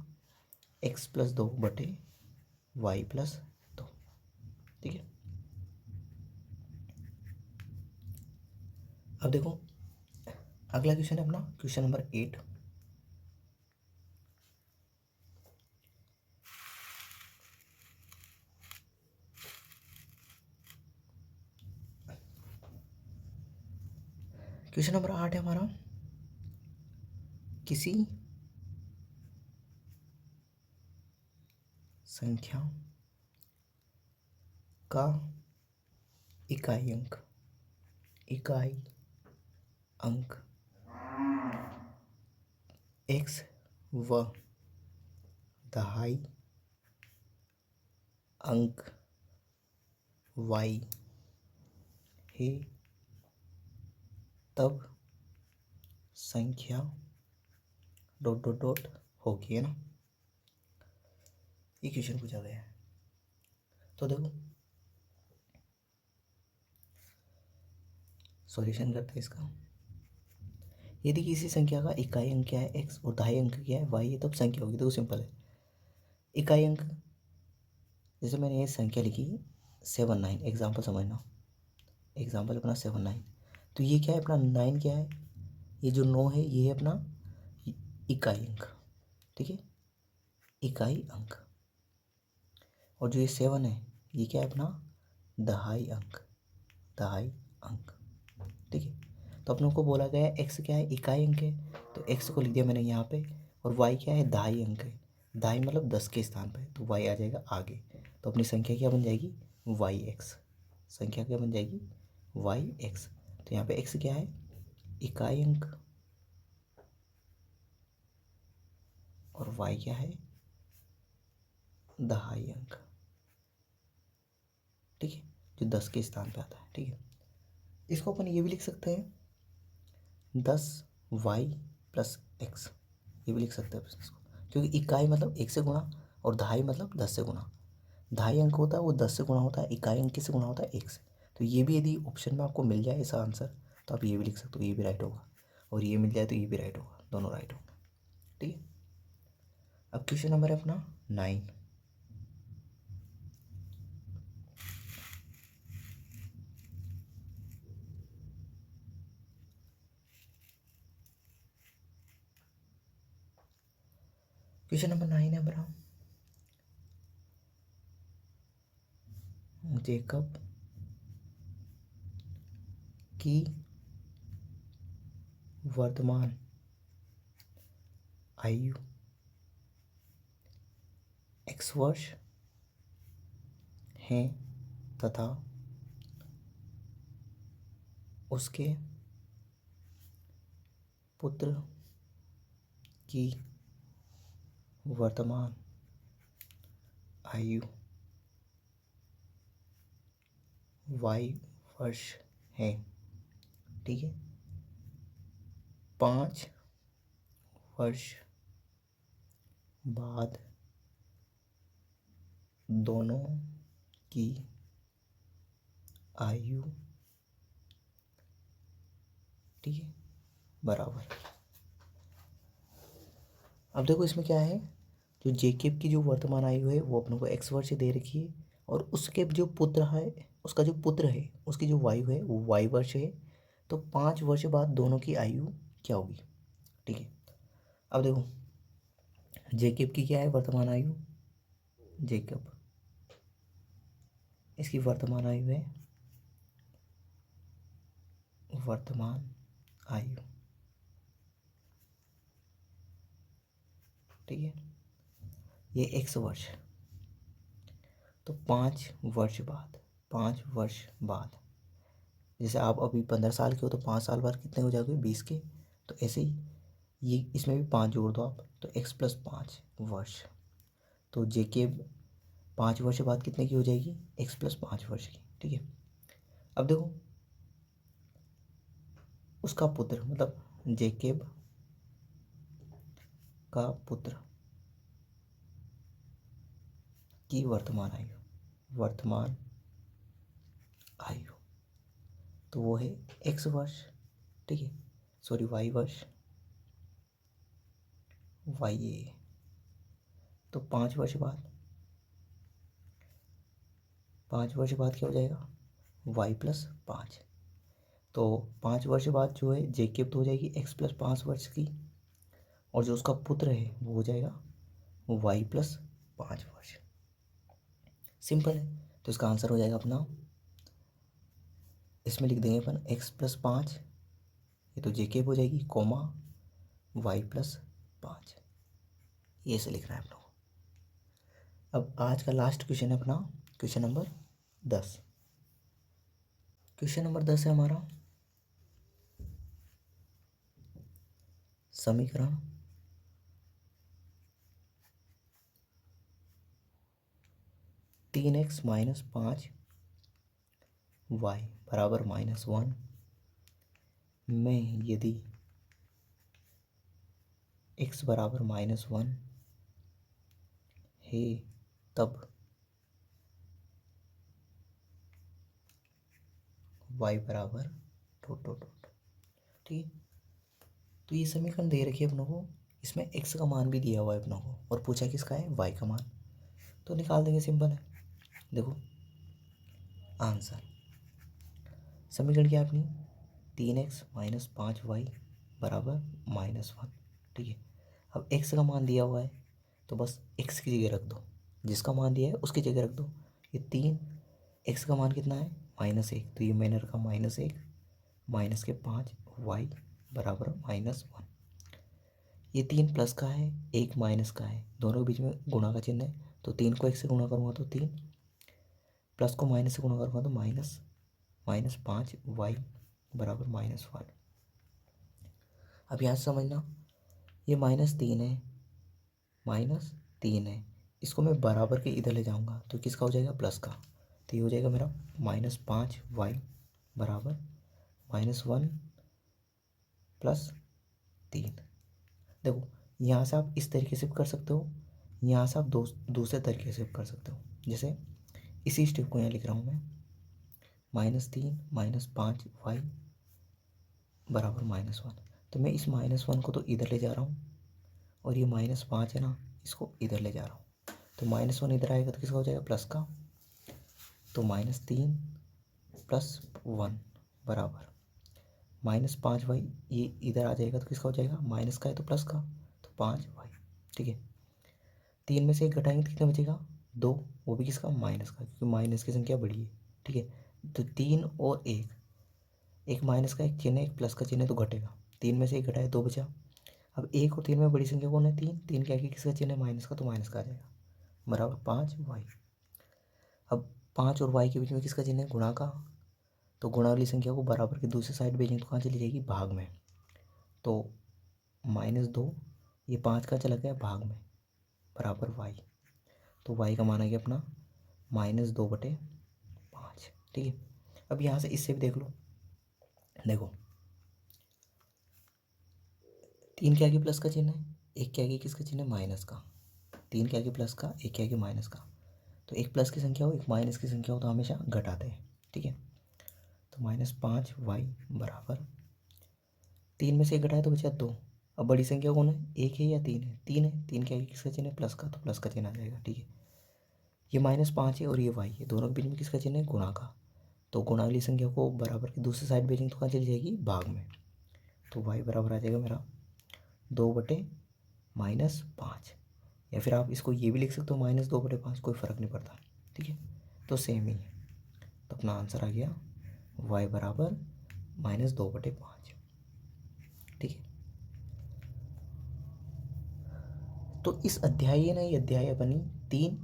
x+2/y+2, ठीक है। अब देखो अगला क्वेश्चन है अपना क्वेश्चन नंबर 8। क्वेश्चन नंबर 8 है हमारा, किसी संख्या का इकाई अंक x व दहाई अंक y है, तब संख्या डॉट डॉट डॉट होगी, है ना। ये क्वेश्चन पूछा गया है। तो देखो सॉल्यूशन करते हैं इसका। यदि किसी संख्या का इकाई अंक क्या है x और दहाई अंक क्या है y है, तब संख्या होगी। तो सिंपल है। इकाई अंक जैसे मैंने ये संख्या लिखी 7 9, एग्जाम्पल समझना, एग्जाम्पल अपना 7 9। तो ये क्या है अपना 9 क्या है, ये जो 9 है ये है अपना इकाई अंक, ठीक है, इकाई अंक। और जो ये 7 है ये क्या है अपना दहाई अंक, दहाई अंक, ठीक है। तो अपनों को बोला गया है एक्स क्या है इकाई अंक है, तो एक्स को लिख दिया मैंने यहाँ पे, और वाई क्या है दहाई अंक है, दहाई मतलब 10 के स्थान पे, तो वाई आ जाएगा आगे। तो अपनी संख्या क्या बन जाएगी वाई एक्स, संख्या क्या बन जाएगी वाई एक्स। तो यहाँ पे एक्स क्या है इकाई अंक और वाई क्या है दहाई अंक, ठीक है, जो 10 के स्थान पे आता है, ठीक है। इसको अपन ये भी लिख सकते हैं 10y प्लस एक्स, ये भी लिख सकते हैं अपन इसको, क्योंकि इकाई मतलब 1 से गुणा और दहाई मतलब 10 से गुणा। दहाई अंक होता है वो 10 से गुणा होता है, इकाई अंक से गुणा होता है 1 से। तो ये भी यदि ऑप्शन में आपको मिल जाए इसका आंसर, तो आप ये भी लिख सकते हो, ये भी राइट होगा, और ये मिल जाए तो ये भी राइट होगा, दोनों राइट होंगे, ठीक है। अब क्वेश्चन नंबर है अपना 9। क्वेश्चन नंबर 9 है अपना, जेकब की वर्तमान आयु x वर्ष है तथा उसके पुत्र की वर्तमान आयु y वर्ष है, ठीक है। 5 वर्ष बाद दोनों की आयु, ठीक है, बराबर। अब देखो इसमें क्या है, जो जेकेब की जो वर्तमान आयु है वो अपने को x वर्ष दे रखी है, और उसके जो पुत्र है, उसका जो पुत्र है उसकी जो वायु है वो y वर्ष है। तो 5 वर्ष बाद दोनों की आयु क्या होगी, ठीक है। अब देखो जेकेब की क्या है वर्तमान आयु, जेकब इसकी वर्तमान आयु है वर्तमान आयु, ठीक है, ये x वर्ष। तो 5 वर्ष बाद, 5 वर्ष बाद, जैसे आप अभी 15 साल के हो तो 5 साल बाद कितने हो जाओगे 20 के, तो ऐसे ही ये इसमें भी 5 जोड़ दो आप, तो x+5 वर्ष। तो जेके 5 वर्ष बाद कितने की हो जाएगी x+5 वर्ष की, ठीक है। अब देखो उसका पुत्र मतलब जेकेब का पुत्र की वर्तमान आयु, वर्तमान आयु, तो वो है x वर्ष, ठीक है, सॉरी y वर्ष, वाई ए। तो 5 वर्ष बाद, 5 वर्ष बाद क्या हो जाएगा y+5। तो 5 वर्ष बाद जो है जेकेब तो हो जाएगी x+5 वर्ष की, और जो उसका पुत्र है वो हो जाएगा y+5 वर्ष। सिंपल है, तो इसका आंसर हो जाएगा अपना, इसमें लिख देंगे अपन x+5, ये तो जेकेब हो जाएगी, कोमा y+5, ये से लिखना है अपना। अब आज का लास्ट क्वेश्चन है अपना क्वेश्चन नंबर 10। क्वेश्चन नंबर 10 है हमारा समीकरण 3x - 5y बराबर -1 में यदि x बराबर -1 है तब y बराबर डॉट डॉट डॉट। ठीक है, तो ये समीकरण दे रखी है अपनों को, इसमें x का मान भी दिया हुआ है अपनों को और पूछा किसका है, y का मान, तो निकाल देंगे, सिंपल है। देखो आंसर, समीकरण क्या है अपनी, 3x माइनस 5y बराबर -1। ठीक है, अब x का मान दिया हुआ है तो बस x की जगह रख दो, जिसका मान दिया है उसकी जगह रख दो। ये 3, x का मान कितना है, -1, तो ये मैंने रखा -1 माइनस के 5y बराबर -1। ये 3 प्लस का है, 1 माइनस का है, दोनों के बीच में गुणा का चिन्ह है, तो 3 को 1 से गुणा करूँगा तो 3, प्लस को माइनस से गुणा करूँगा तो माइनस, -5y बराबर -1। अब यहाँ से समझना, ये -3 है, -3 है, इसको मैं बराबर के इधर ले जाऊँगा तो किसका हो जाएगा, प्लस का, तो ये हो जाएगा मेरा -5y बराबर -1 प्लस 3। देखो यहाँ से आप इस तरीके से भी कर सकते हो, यहाँ से आप दूसरे तरीके से भी कर सकते हो। जैसे इसी स्टेप को यहाँ लिख रहा हूँ मैं, -3 -5y बराबर -1, तो मैं इस -1 को तो इधर ले जा रहा हूँ और ये -5 है ना, इसको इधर ले जा रहा हूँ, तो -1 इधर आएगा तो किसका हो जाएगा, प्लस का, तो -3 प्लस 1 बराबर -5y, ये इधर आ जाएगा तो किसका हो जाएगा, माइनस का है तो प्लस का, तो 5y। ठीक है, 3 में से 1 घटाएंगे तो कितना बचेगा, 2, वो भी किसका, माइनस का, क्योंकि माइनस की संख्या बड़ी है। ठीक है, तो 3 और 1, एक माइनस का एक चिन्ह है, एक प्लस का चिन्ह है, तो घटेगा, 3 में से 1 घटाए 2 बचा। अब 1 और 3 में बड़ी संख्या कौन है, 3, 3 क्या है, किसका चिन्ह है, माइनस का, तो माइनस का आ जाएगा बराबर 5y। अब 5 और y के बीच में किसका चिन्ह है, गुणा का, तो गुणा वाली संख्या को बराबर की दूसरी साइड भेजेंगे तो कहाँ चली जाएगी, भाग में, तो -2, ये 5 का चला गया भाग में बराबर y, तो y का मान आ गया अपना -2/5। ठीक है, अब यहाँ से इससे भी देख लो, देखो 3 के आगे प्लस का चिन्ह है, 1 के आगे किसका चिन्ह है, माइनस का, 3 के आगे प्लस का, 1 के आगे माइनस का, तो एक प्लस की संख्या हो एक माइनस की संख्या हो तो हमेशा घटाते हैं। ठीक है, तो -5y बराबर 3 में से 1 घटाए तो बचा 2। अब बड़ी संख्या कौन है, 1 है या 3 है, 3 है, 3 के आगे किसका चिन्ह है, प्लस का, तो प्लस का चिन्ह आ जाएगा। ठीक है, ये -5 है और ये y है, दोनों के बीच में किसका चिन्ह है, गुणा का, तो गुणा वाली संख्या को बराबर की दूसरी साइड भेजेंगे तो कहाँ चली जाएगी, भाग में, तो y बराबर आ जाएगा मेरा 2/-5, या फिर आप इसको ये भी लिख सकते हो -2/5, कोई फ़र्क नहीं पड़ता। ठीक है, तो सेम ही है, तो अपना आंसर आ गया y बराबर -2/5। ठीक है, तो इस अध्याय ना, ये अध्याय बनी 3,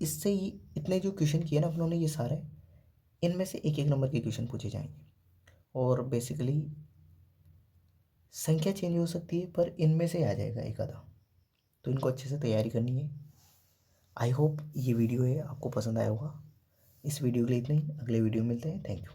इससे ही इतने जो क्वेश्चन किए ना अपनों ने, ये सारे, इनमें से एक एक नंबर के क्वेश्चन पूछे जाएंगे, और बेसिकली संख्या चेंज हो सकती है पर इनमें से आ जाएगा एक आधा, तो इनको अच्छे से तैयारी करनी है। आई होप ये वीडियो है आपको पसंद आया होगा। इस वीडियो के लिए इतना ही, अगले वीडियो में मिलते हैं, थैंक यू।